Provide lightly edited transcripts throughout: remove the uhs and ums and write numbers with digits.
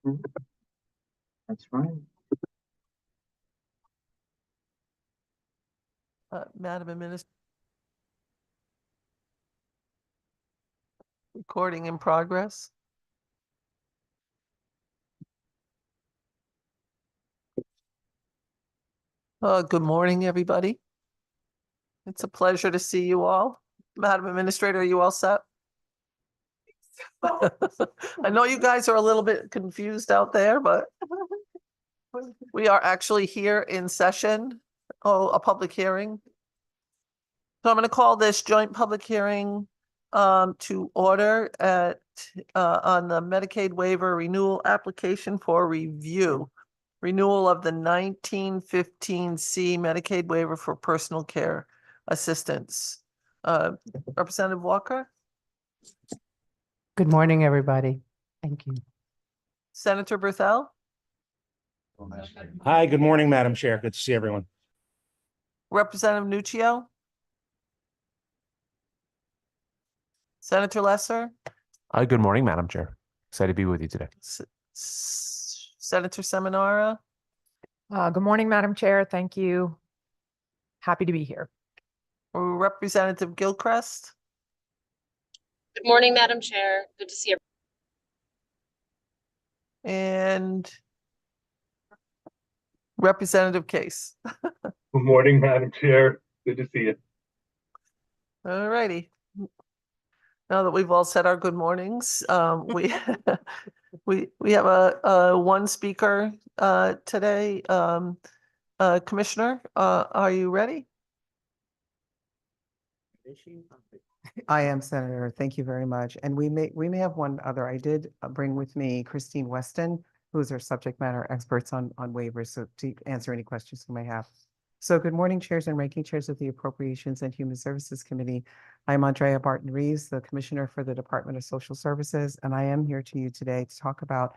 That's right. Madam Administrator. Recording in progress. Good morning, everybody. It's a pleasure to see you all. Madam Administrator, are you all set? I know you guys are a little bit confused out there, but we are actually here in session. A public hearing. So I'm going to call this joint public hearing to order on the Medicaid waiver renewal application for review. Renewal of the 1915C Medicaid waiver for personal care assistance. Representative Walker? Good morning, everybody. Thank you. Senator Berthel? Hi, good morning, Madam Chair. Good to see everyone. Representative Nuccio? Senator Lesser? Good morning, Madam Chair. Excited to be with you today. Senator Seminara? Good morning, Madam Chair. Thank you. Happy to be here. Representative Gilchrist? Good morning, Madam Chair. Good to see everyone. And Representative Case. Good morning, Madam Chair. Good to see you. All righty. Now that we've all said our good mornings, we we have a one speaker today. Commissioner, are you ready? I am, Senator. Thank you very much. And we may have one other. I did bring with me Christine Weston, who's our subject matter experts on waivers, so to answer any questions you may have. So good morning, chairs and ranking chairs of the Appropriations and Human Services Committee. I'm Andrea Barton-Reeves, the Commissioner for the Department of Social Services, and I am here to you today to talk about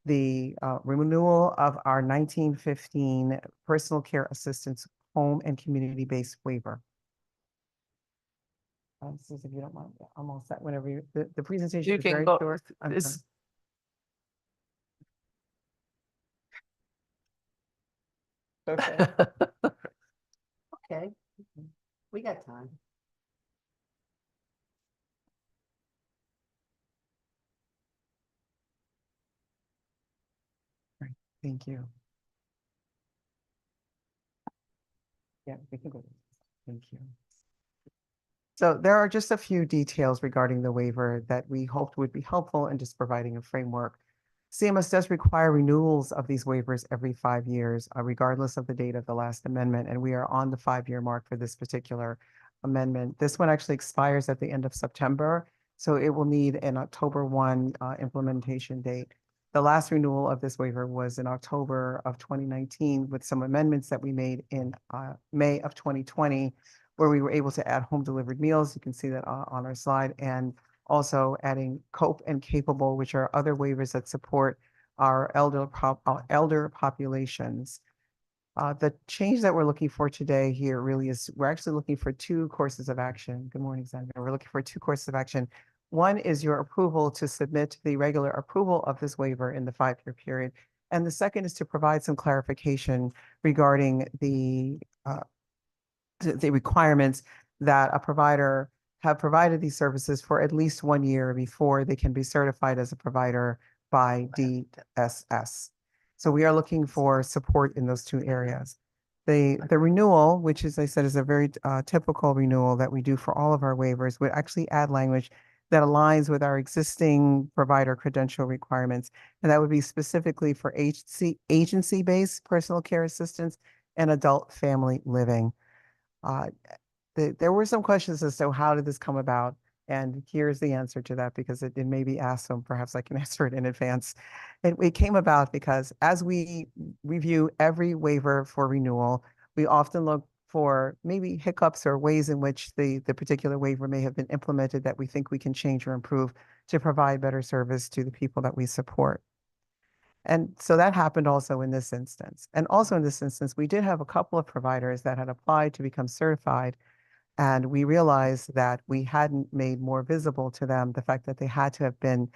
the renewal of our 1915 Personal Care Assistance Home and Community-Based Waiver. This is, if you don't mind, I'm all set whenever you, the presentation is very short. Okay. Okay, we got time. Right, thank you. Yeah, we can go. Thank you. So there are just a few details regarding the waiver that we hoped would be helpful in just providing a framework. CMS does require renewals of these waivers every 5 years, regardless of the date of the last amendment, and we are on the 5-year mark for this particular amendment. This one actually expires at the end of September, so it will need an October 1 implementation date. The last renewal of this waiver was in October of 2019 with some amendments that we made in May of 2020, where we were able to add home delivered meals. You can see that on our slide, and also adding COPE and capable, which are other waivers that support our elder populations. The change that we're looking for today here really is, we're actually looking for 2 courses of action. Good morning, Senator. We're looking for 2 courses of action. One is your approval to submit the regular approval of this waiver in the 5-year period. And the second is to provide some clarification regarding the requirements that a provider have provided these services for at least 1 year before they can be certified as a provider by DSS. So we are looking for support in those 2 areas. The renewal, which, as I said, is a very typical renewal that we do for all of our waivers, would actually add language that aligns with our existing provider credential requirements. And that would be specifically for agency-based personal care assistance and adult family living. There were some questions as to how did this come about, and here's the answer to that, because it may be asked, so perhaps I can answer it in advance. It came about because as we review every waiver for renewal, we often look for maybe hiccups or ways in which the particular waiver may have been implemented that we think we can change or improve to provide better service to the people that we support. And so that happened also in this instance. And also in this instance, we did have a couple of providers that had applied to become certified, and we realized that we hadn't made more visible to them the fact that they had to have been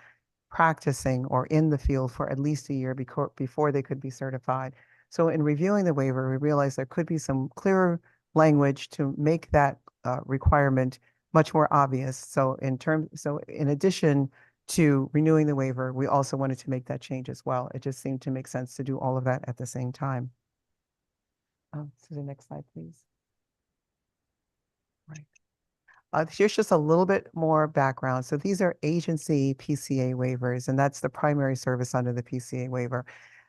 practicing or in the field for at least a year before they could be certified. So in reviewing the waiver, we realized there could be some clearer language to make that requirement much more obvious. So in addition to renewing the waiver, we also wanted to make that change as well. It just seemed to make sense to do all of that at the same time. So the next slide, please. Right. Here's just a little bit more background. So these are agency PCA waivers, and that's the primary service under the PCA waiver.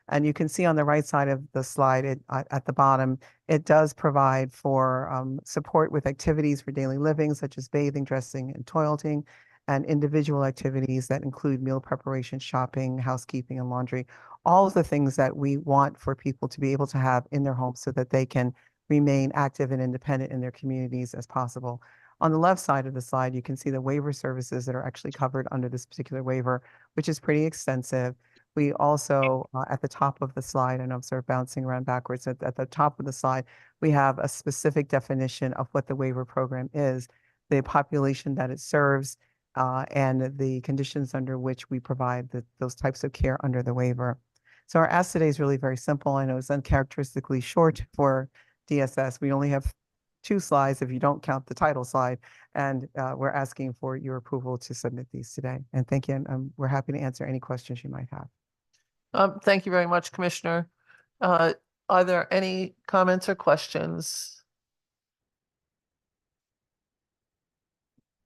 And you can see on the right side of the slide at the bottom, it does provide for support with activities for daily living, such as bathing, dressing, and toileting, and individual activities that include meal preparation, shopping, housekeeping, and laundry. All of the things that we want for people to be able to have in their homes so that they can remain active and independent in their communities as possible. On the left side of the slide, you can see the waiver services that are actually covered under this particular waiver, which is pretty extensive. We also, at the top of the slide, and I'm sort of bouncing around backwards, at the top of the slide, we have a specific definition of what the waiver program is, the population that it serves, and the conditions under which we provide those types of care under the waiver. So our ask today is really very simple. I know it's uncharacteristically short for DSS. We only have 2 slides if you don't count the title slide, and we're asking for your approval to submit these today. And thank you, and we're happy to answer any questions you might have. Thank you very much, Commissioner. Are there any comments or questions?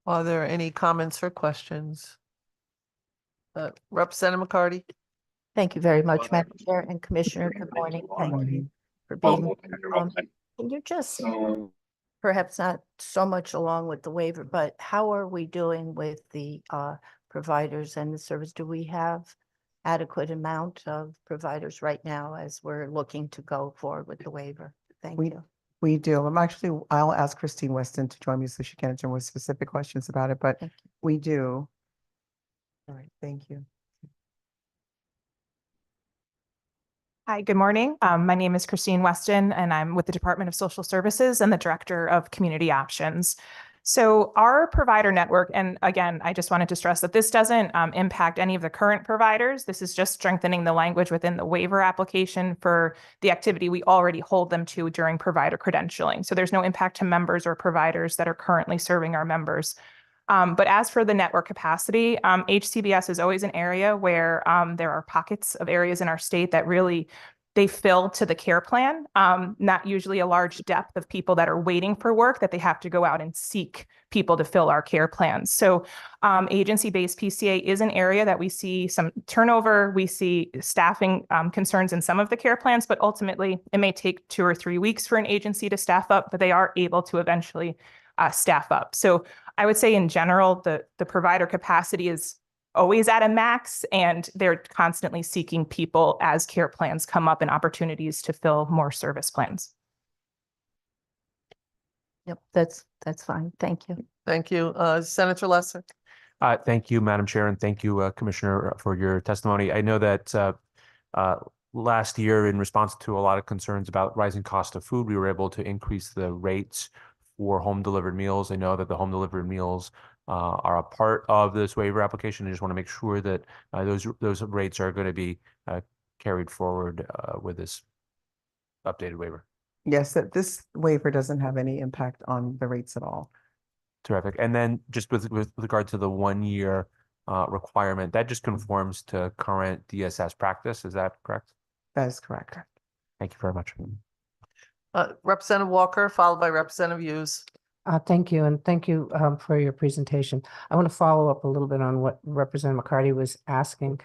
Are there any comments or questions? Representative McCarty? Thank you very much, Madam Chair and Commissioner. Good morning. Thank you for being. Can you just, perhaps not so much along with the waiver, but how are we doing with the providers and the service? Do we have adequate amount of providers right now as we're looking to go forward with the waiver? Thank you. We do. I'll ask Christine Weston to join me so she can answer more specific questions about it, but we do. All right, thank you. Hi, good morning. My name is Christine Weston, and I'm with the Department of Social Services and the Director of Community Options. So our provider network, and again, I just wanted to stress that this doesn't impact any of the current providers. This is just strengthening the language within the waiver application for the activity we already hold them to during provider credentialing. So there's no impact to members or providers that are currently serving our members. But as for the network capacity, HCBS is always an area where there are pockets of areas in our state that really they fill to the care plan, not usually a large depth of people that are waiting for work that they have to go out and seek people to fill our care plans. So agency-based PCA is an area that we see some turnover. We see staffing concerns in some of the care plans, but ultimately it may take 2 or 3 weeks for an agency to staff up, but they are able to eventually staff up. So I would say in general, the provider capacity is always at a max, and they're constantly seeking people as care plans come up and opportunities to fill more service plans. Yep, that's fine. Thank you. Thank you. Senator Lesser? Thank you, Madam Chair, and thank you, Commissioner, for your testimony. I know that last year, in response to a lot of concerns about rising cost of food, we were able to increase the rates for home delivered meals. I know that the home delivered meals are a part of this waiver application. I just want to make sure that those rates are going to be carried forward with this updated waiver. Yes, that this waiver doesn't have any impact on the rates at all. Terrific. And then just with regard to the 1 year requirement, that just conforms to current DSS practice. Is that correct? That is correct. Thank you very much. Representative Walker, followed by Representative Hughes. Thank you, and thank you for your presentation. I want to follow up a little bit on what Representative McCarty was asking.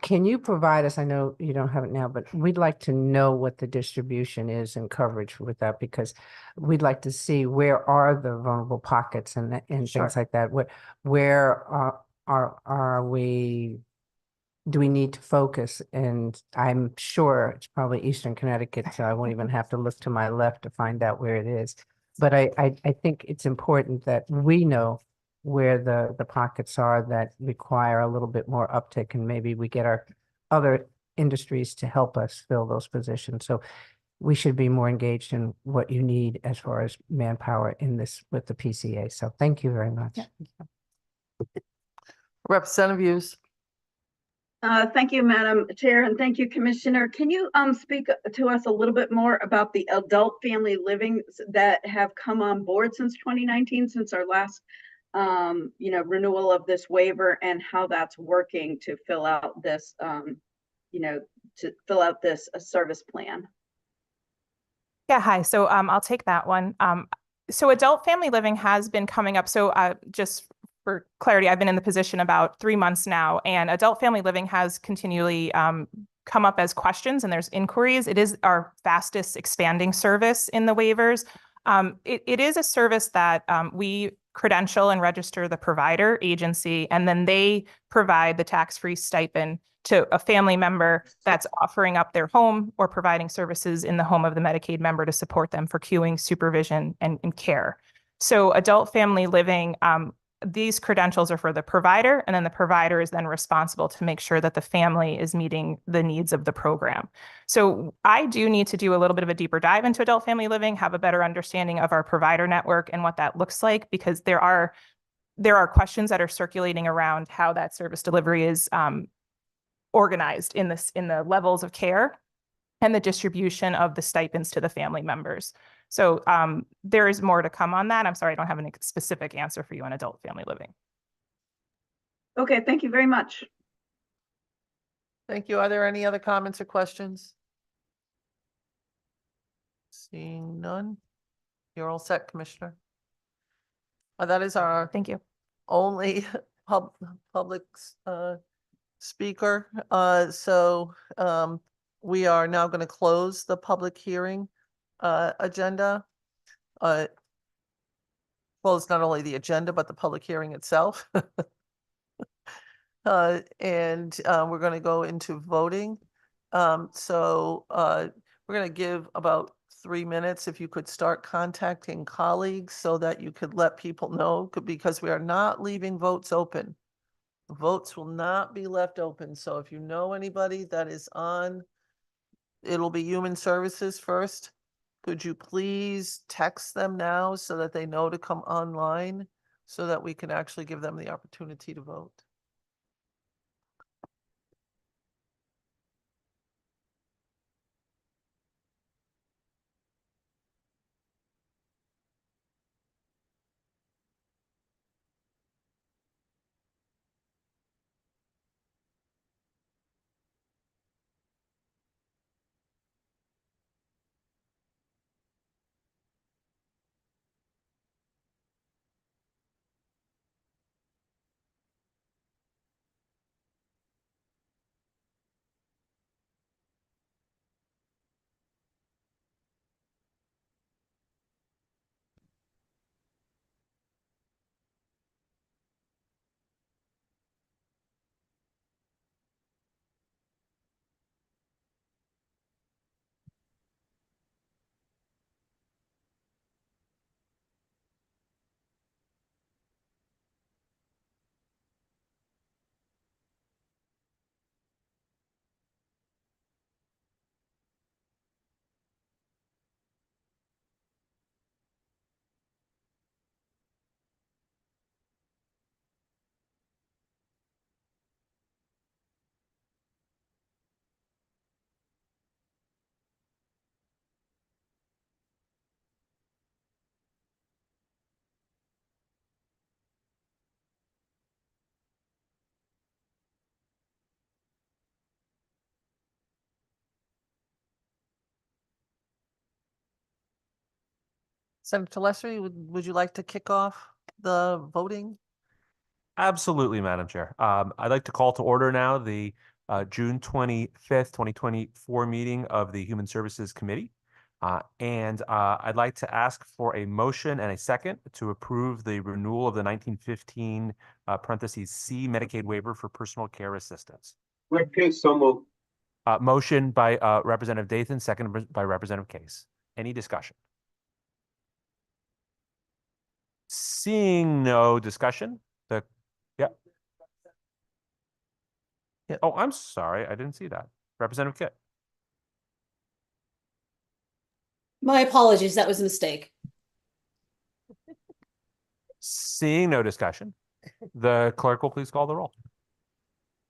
Can you provide us, I know you don't have it now, but we'd like to know what the distribution is and coverage with that, because we'd like to see where are the vulnerable pockets and things like that. Where are we? Do we need to focus? And I'm sure it's probably Eastern Connecticut, so I won't even have to look to my left to find out where it is. But I think it's important that we know where the pockets are that require a little bit more uptick, and maybe we get our other industries to help us fill those positions. So we should be more engaged in what you need as far as manpower in this with the PCA. So thank you very much. Representative Hughes. Thank you, Madam Chair, and thank you, Commissioner. Can you speak to us a little bit more about the adult family living that have come on board since 2019, since our last renewal of this waiver, and how that's working to fill out this service plan? Yeah, hi. So I'll take that one. So adult family living has been coming up. So just for clarity, I've been in the position about 3 months now, and adult family living has continually come up as questions, and there's inquiries. It is our fastest expanding service in the waivers. It is a service that we credential and register the provider agency, and then they provide the tax-free stipend to a family member that's offering up their home or providing services in the home of the Medicaid member to support them for queuing, supervision, and care. So adult family living, these credentials are for the provider, and then the provider is then responsible to make sure that the family is meeting the needs of the program. So I do need to do a little bit of a deeper dive into adult family living, have a better understanding of our provider network and what that looks like, because there are questions that are circulating around how that service delivery is organized in the levels of care and the distribution of the stipends to the family members. So there is more to come on that. I'm sorry, I don't have a specific answer for you on adult family living. Okay, thank you very much. Thank you. Are there any other comments or questions? Seeing none. You're all set, Commissioner. That is our Thank you. only public speaker. We are now going to close the public hearing agenda. Close not only the agenda, but the public hearing itself. We're going to go into voting. We're going to give about 3 minutes if you could start contacting colleagues so that you could let people know, because we are not leaving votes open. Votes will not be left open. So if you know anybody that is on, it'll be Human Services first. Could you please text them now so that they know to come online so that we can actually give them the opportunity to vote? Senator Lesser, would you like to kick off the voting? Absolutely, Madam Chair. I'd like to call to order now the June 25th, 2024 meeting of the Human Services Committee. I'd like to ask for a motion and a second to approve the renewal of the 1915 parentheses C Medicaid waiver for personal care assistance. Motion by Representative Dathan, second by Representative Case. Any discussion? Seeing no discussion, Yeah. Oh, I'm sorry. I didn't see that. Representative Kitt. My apologies, that was a mistake. Seeing no discussion, the clerk will please call the roll.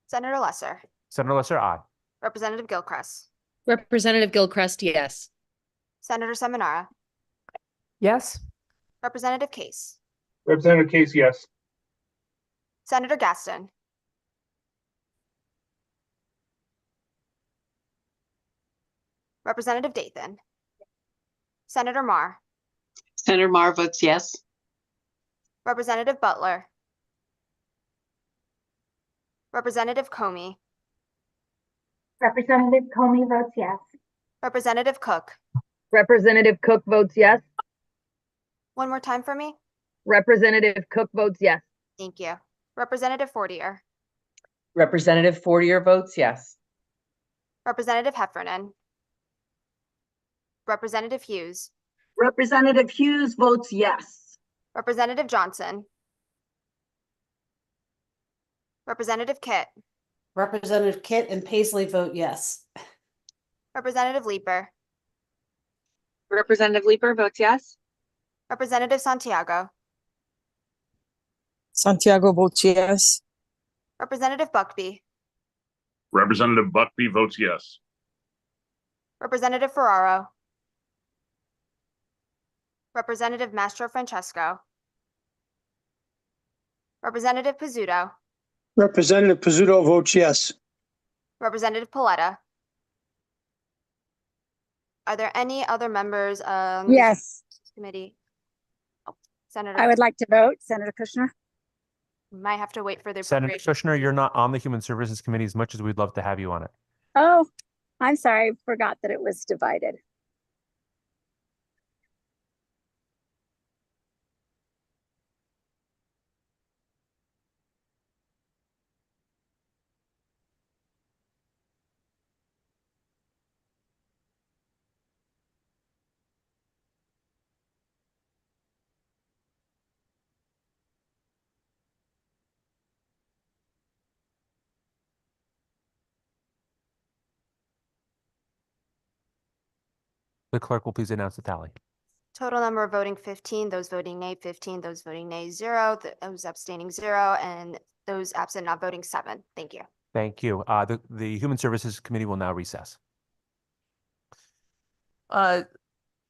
Senator Lesser, Senator Lesser, aye. Representative Gilchrist, Representative Gilchrist, yes. Senator Seminara, Yes. Representative Case, Representative Case, yes. Senator Gaston, Representative Dathan, Senator Marr, Senator Marr votes yes. Representative Butler, Representative Comey, Representative Comey votes yes. Representative Cook. Representative Cook votes yes. One more time for me. Representative Cook votes yes. Thank you. Representative Fortier, Representative Fortier votes yes. Representative Heffernan, Representative Hughes, Representative Hughes votes yes. Representative Johnson, Representative Kitt, Representative Kitt and Paisley vote yes. Representative Leeper, Representative Leeper votes yes. Representative Santiago, Santiago votes yes. Representative Buckby, Representative Buckby votes yes. Representative Ferraro, Representative Mastro Francesco, Representative Pizzuto, Representative Pizzuto votes yes. Representative Paletta. Are there any other members of Yes, this committee? Oh, Senator, I would like to vote. Senator Kushner. might have to wait for the Senator appropriations. Kushner, you're not on the Human Services Committee as much as we'd love to have you on it. Oh, I'm sorry. Forgot that it was divided. The clerk will please announce the tally. Total number of voting 15, those voting nay 15, those voting nay 0, those abstaining 0, and those absent not voting 7. Thank you. Thank you. The Human Services Committee will now recess. I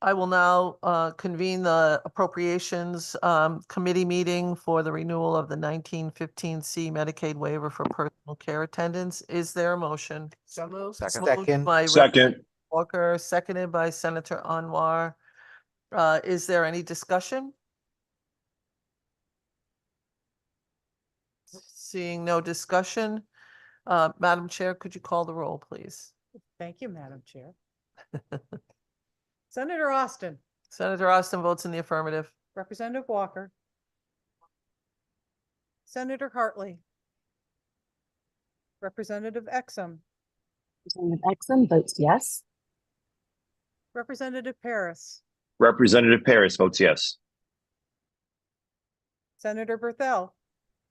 will now convene the Appropriations Committee meeting for the renewal of the 1915C Medicaid waiver for personal care attendants. Is there a motion? So moved. Moved by Second. Walker, seconded by Senator Anwar. Is there any discussion? Seeing no discussion, Madam Chair, could you call the roll, please? Thank you, Madam Chair. Senator Austin, Senator Austin votes in the affirmative. Representative Walker, Senator Hartley, Representative Exum, Representative Exum votes yes. Representative Paris, Representative Paris votes yes. Senator Berthel.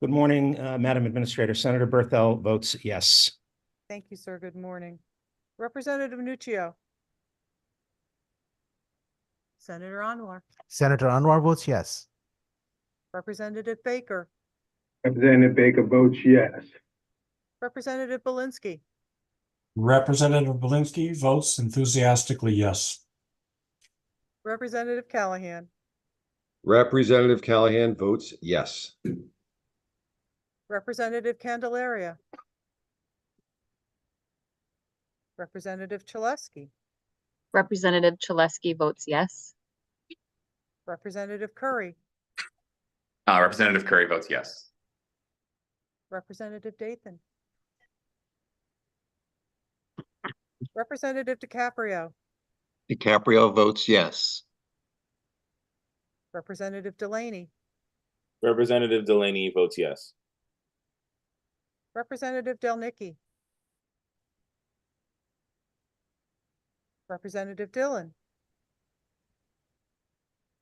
Good morning, Madam Administrator. Senator Berthel votes yes. Thank you, sir. Good morning. Representative Nuccio. Senator Anwar, Senator Anwar votes yes. Representative Baker, Representative Baker votes yes. Representative Belinsky, Representative Belinsky votes enthusiastically yes. Representative Callahan, Representative Callahan votes yes. Representative Candelaria, Representative Chalesky, Representative Chalesky votes yes. Representative Curry, Representative Curry votes yes. Representative Dathan, Representative DiCaprio, DiCaprio votes yes. Representative Delaney, Representative Delaney votes yes. Representative Delnicki, Representative Dillon,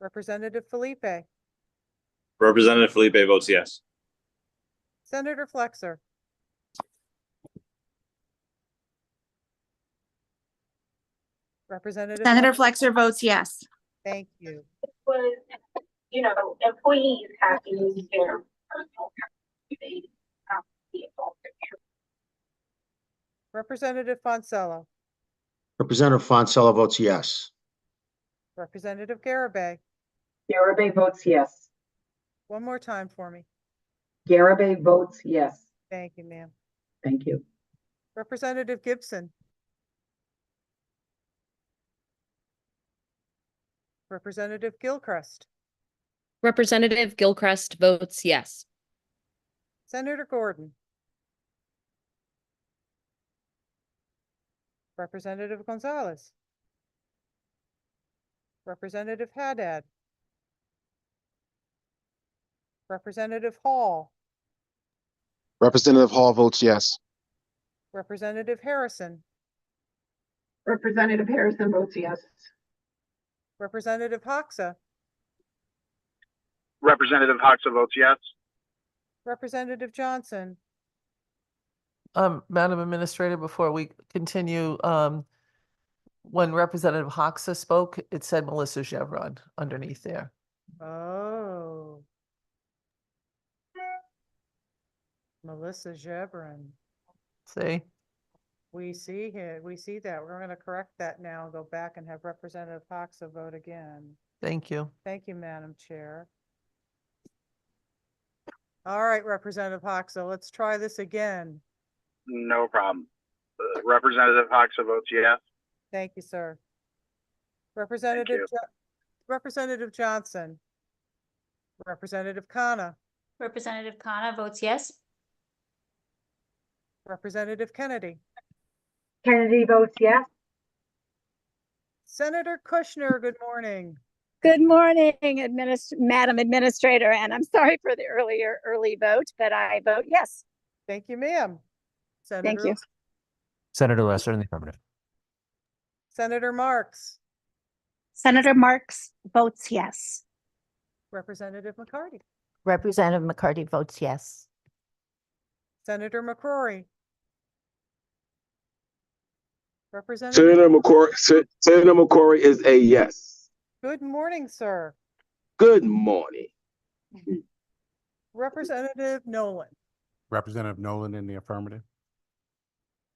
Representative Felipe, Representative Felipe votes yes. Senator Flexer, Representative. Senator Flexer votes yes. Thank you. Was, employees have to use their personal Representative Fonsello, Representative Fonsello votes yes. Representative Garabay. Garabay votes yes. One more time for me. Garabay votes yes. Thank you, ma'am. Thank you. Representative Gibson. Representative Gilchrist. Representative Gilchrist votes yes. Senator Gordon. Representative Gonzalez. Representative Haddad. Representative Hall. Representative Hall votes yes. Representative Harrison. Representative Harrison votes yes. Representative Hoxa. Representative Hoxa votes yes. Representative Johnson. Madam Administrator, before we continue, when Representative Hoxa spoke, it said Melissa Chevron underneath there. Oh. Melissa Jebron. See? We see here, we see that. We're going to correct that now and go back and have Representative Hoxa vote again. Thank you. Thank you, Madam Chair. All right, Representative Hoxa, let's try this again. No problem. Representative Hoxa votes yes. Thank you, sir. Representative Representative Johnson. Representative Khanna. Representative Khanna votes yes. Representative Kennedy. Kennedy votes yes. Senator Kushner, good morning. Good morning, Madam Administrator, and I'm sorry for the early vote, but I vote yes. Thank you, ma'am. Thank you. Senator Lesser in the affirmative. Senator Marks. Senator Marks votes yes. Representative McCarty. Representative McCarty votes yes. Senator McCrory. Representative. Senator McCrory is a yes. Good morning, sir. Good morning. Representative Nolan. Representative Nolan in the affirmative.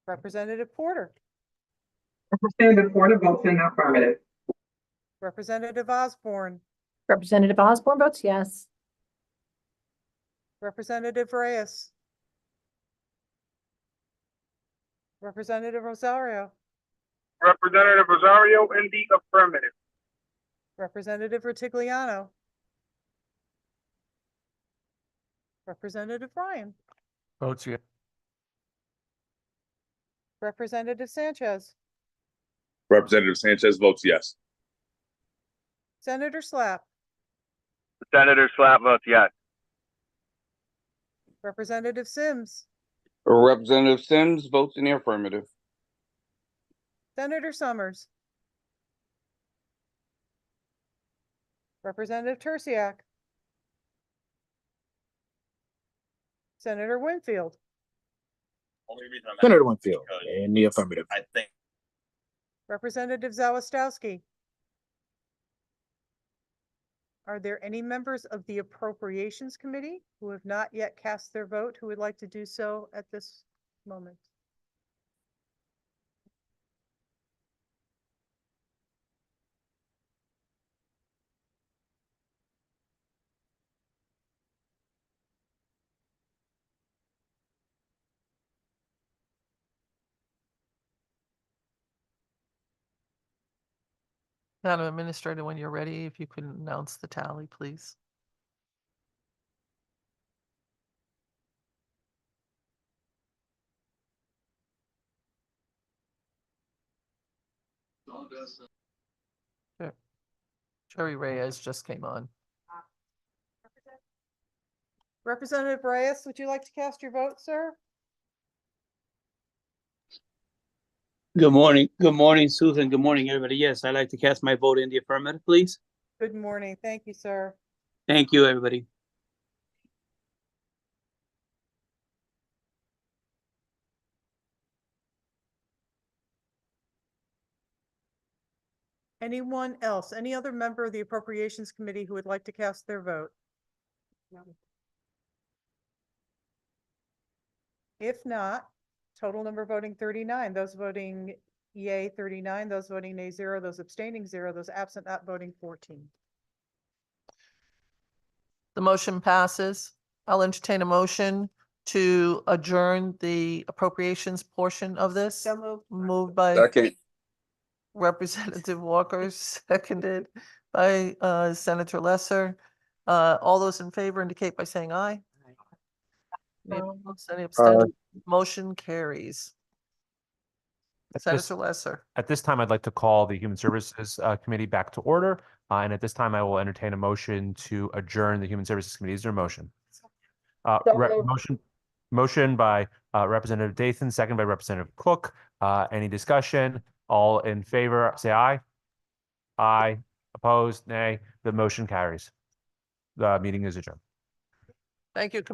Representative Porter. Representative Porter votes in the affirmative. Representative Osborne. Representative Osborne votes yes. Representative Reyes. Representative Rosario. Representative Rosario in the affirmative. Representative Retigliano. Representative Ryan. Votes yes. Representative Sanchez. Representative Sanchez votes yes. Senator Slapp. Senator Slapp votes yes. Representative Sims. Representative Sims votes in the affirmative. Senator Summers. Representative Tersiak. Senator Winfield. Senator Winfield in the affirmative. I think. Representative Zawistowski. Are there any members of the Appropriations Committee who have not yet cast their vote who would like to do so at this moment? Madam Administrator, when you're ready, if you could announce the tally, please. Sure. Jerry Reyes just came on. Representative Reyes, would you like to cast your vote, sir? Good morning. Good morning, Susan. Good morning, everybody. Yes, I'd like to cast my vote in the affirmative, please. Good morning. Thank you, sir. Thank you, everybody. Anyone else? Any other member of the Appropriations Committee who would like to cast their vote? No. If not, Total number voting 39, those voting yay 39, those voting nay 0, those abstaining 0, those absent not voting 14. The motion passes. I'll entertain a motion to adjourn the appropriations portion of this. So moved. Moved by Second. Representative Walker, seconded by Senator Lesser. All those in favor indicate by saying aye. Any opposed, any abstentions? Motion carries. At this- Senator Lesser. At this time, I'd like to call the Human Services Committee back to order. And at this time, I will entertain a motion to adjourn the Human Services Committee. Is there a motion? Motion by Representative Dathan, second by Representative Cook. Any discussion? All in favor, say aye. Aye. Opposed, nay. The motion carries. The meeting is adjourned. Thank you,